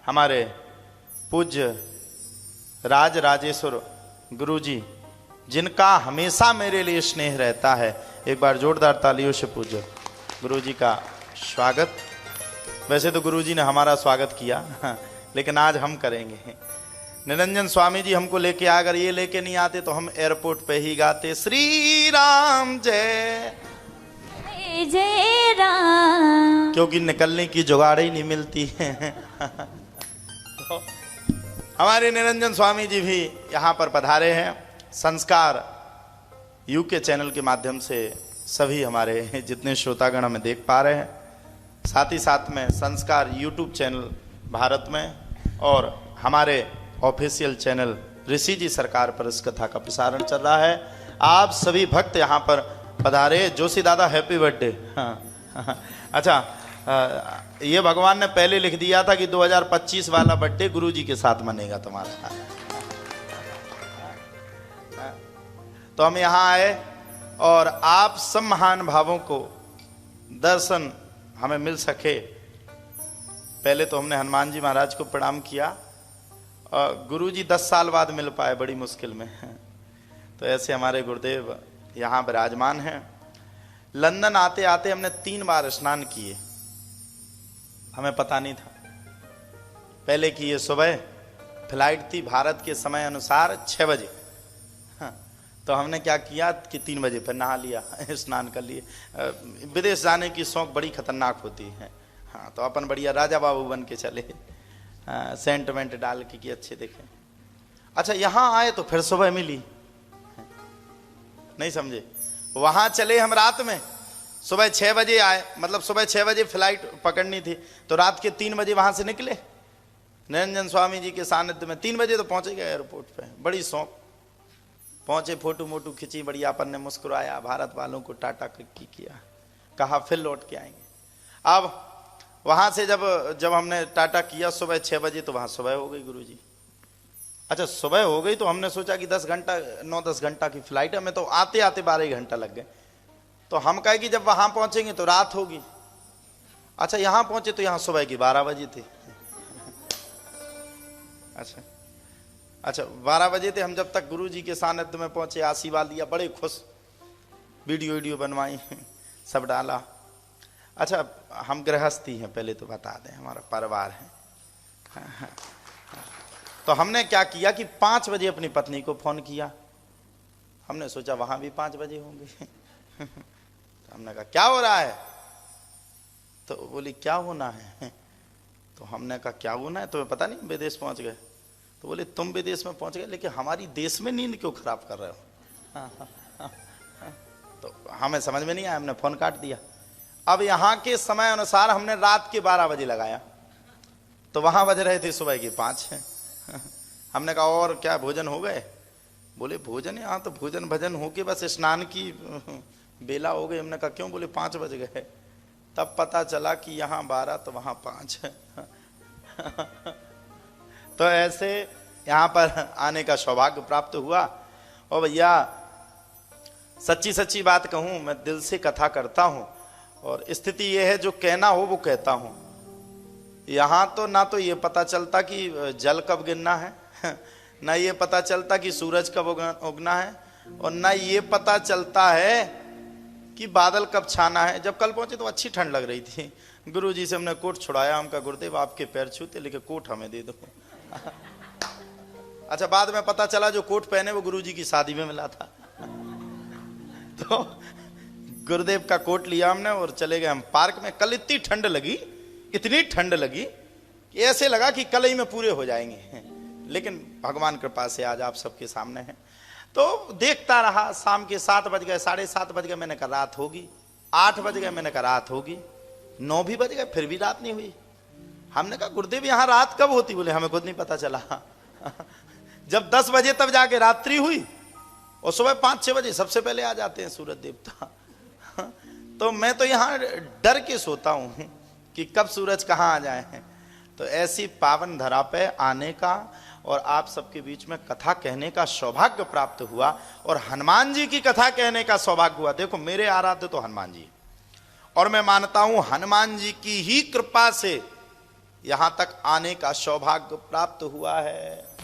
हमारे पूज्य राज राजेश्वर गुरु जी, जिनका हमेशा मेरे लिए स्नेह रहता है, एक बार जोरदार तालियों से पूज्य गुरु जी का स्वागत। वैसे तो गुरु जी ने हमारा स्वागत किया, लेकिन आज हम करेंगे। निरंजन स्वामी जी हमको लेके अगर ये लेके नहीं आते तो हम एयरपोर्ट पे ही गाते श्री राम जय जय राम, क्योंकि निकलने की जुगाड़ ही नहीं मिलती है। तो हमारे निरंजन स्वामी जी भी यहाँ पर पधारे हैं। संस्कार यूके चैनल के माध्यम से सभी हमारे जितने श्रोतागण हमें देख पा रहे हैं, साथ ही साथ में संस्कार यूट्यूब चैनल भारत में और हमारे ऑफिशियल चैनल ऋषि जी सरकार पर इस कथा का प्रसारण चल रहा है। आप सभी भक्त यहाँ पर पधारे। जोशी दादा हैप्पी बर्थडे। हाँ, अच्छा, ये भगवान ने पहले लिख दिया था कि 2025 वाला बर्थडे गुरु जी के साथ मनेगा तुम्हारा। तो हम यहाँ आए और आप सब महान भावों को दर्शन हमें मिल सके। पहले तो हमने हनुमान जी महाराज को प्रणाम किया और गुरु जी 10 साल बाद मिल पाए, बड़ी मुश्किल में। तो ऐसे हमारे गुरुदेव यहाँ विराजमान हैं। लंदन आते आते हमने 3 बार स्नान किए, हमें पता नहीं था। पहले की ये सुबह फ्लाइट थी भारत के समय अनुसार 6 बजे। तो हमने क्या किया कि 3 बजे फिर नहा लिया, स्नान कर लिए। विदेश जाने की शौक बड़ी खतरनाक होती है। हाँ, तो अपन बढ़िया राजा बाबू बन के चले, सेंट वेंट डाल के कि अच्छे देखें। अच्छा, यहाँ आए तो फिर सुबह मिली, नहीं समझे। वहां चले हम रात में, सुबह 6 बजे आए, मतलब सुबह 6 बजे फ्लाइट पकड़नी थी, तो रात के 3 बजे वहां से निकले निरंजन स्वामी जी के सानिध्य में। 3 बजे तो पहुंचे गए एयरपोर्ट पे, बड़ी शौक पहुंचे, फोटो मोटू खींची, बढ़िया। अपन ने मुस्कुराया, भारत वालों को टाटा किया, कहा फिर लौट के आएंगे। अब वहां से जब हमने टाटा किया सुबह 6 बजे, तो वहां सुबह हो गई गुरु जी। अच्छा, सुबह हो गई तो हमने सोचा कि 9-10 घंटा की फ्लाइट है, हमें तो आते आते 12 घंटा लग गए। तो हम कहे कि जब वहां पहुंचेंगे तो रात होगी। अच्छा, यहां पहुंचे तो यहां सुबह की 12 बजे थे। अच्छा 12 बजे थे हम। जब तक गुरु जी के सानिध्य में पहुंचे, आशीर्वाद लिया, बड़े खुश, वीडियो बनवाई, सब डाला। अच्छा, हम गृहस्थी हैं, पहले तो बता दें, हमारा परिवार है। तो हमने क्या किया कि 5 बजे अपनी पत्नी को फोन किया। हमने सोचा वहां भी 5 बजे होंगे। तो हमने कहा क्या हो रहा है? तो बोली क्या होना है? तो हमने कहा क्या होना है, तुम्हें पता नहीं विदेश पहुंच गए? तो बोले तुम विदेश में पहुंच गए, लेकिन हमारी देश में नींद क्यों खराब कर रहे हो? तो हमें समझ में नहीं आया, हमने फोन काट दिया। अब यहाँ के समय अनुसार हमने रात के 12 बजे लगाया, तो वहां बज रहे थे सुबह के 5। हमने कहा और क्या भोजन हो गए? बोले भोजन यहाँ तो भोजन भजन हो के बस स्नान की बेला हो गई। हमने कहा क्यों? बोले 5 बज गए। तब पता चला कि यहाँ 12 तो वहां 5 है। तो ऐसे यहाँ पर आने का सौभाग्य प्राप्त हुआ। और भैया सच्ची सच्ची बात कहूँ, मैं दिल से कथा करता हूँ और स्थिति ये है जो कहना हो वो कहता हूँ। यहाँ तो ना तो ये पता चलता कि जल कब गिरना है, ना ये पता चलता कि सूरज कब उगना है, और ना ये पता चलता है कि बादल कब छाना है। जब कल पहुंचे तो अच्छी ठंड लग रही थी। गुरु जी से हमने कोट छुड़ाया, हमका गुरुदेव आपके पैर छूते, लेकिन कोट हमें दे दो। अच्छा, बाद में पता चला जो कोट पहने वो गुरु जी की शादी में मिला था। तो गुरुदेव का कोट लिया हमने और चले गए हम पार्क में। कल इतनी ठंड लगी, इतनी ठंड लगी कि ऐसे लगा कि कल ही में पूरे हो जाएंगे, लेकिन भगवान कृपा से आज आप सबके सामने हैं। तो देखता रहा, शाम के 7 बज गए, 7:30 बज गए, मैंने कहा रात होगी। 8 बज गए, मैंने कहा रात होगी। 9 भी बज गए, फिर भी रात नहीं हुई। हमने कहा गुरुदेव यहाँ रात कब होती? बोले हमें खुद नहीं पता चला। जब 10 बजे तब जाके रात्रि हुई, और सुबह 5-6 बजे सबसे पहले आ जाते हैं सूरज देवता। तो मैं तो यहाँ डर के सोता हूँ कि कब सूरज कहाँ आ जाए। तो ऐसी पावन धरा पे आने का और आप सबके बीच में कथा कहने का सौभाग्य प्राप्त हुआ, और हनुमान जी की कथा कहने का सौभाग्य हुआ। देखो मेरे आराध्य तो हनुमान जी, और मैं मानता हूं हनुमान जी की ही कृपा से यहां तक आने का सौभाग्य प्राप्त हुआ है।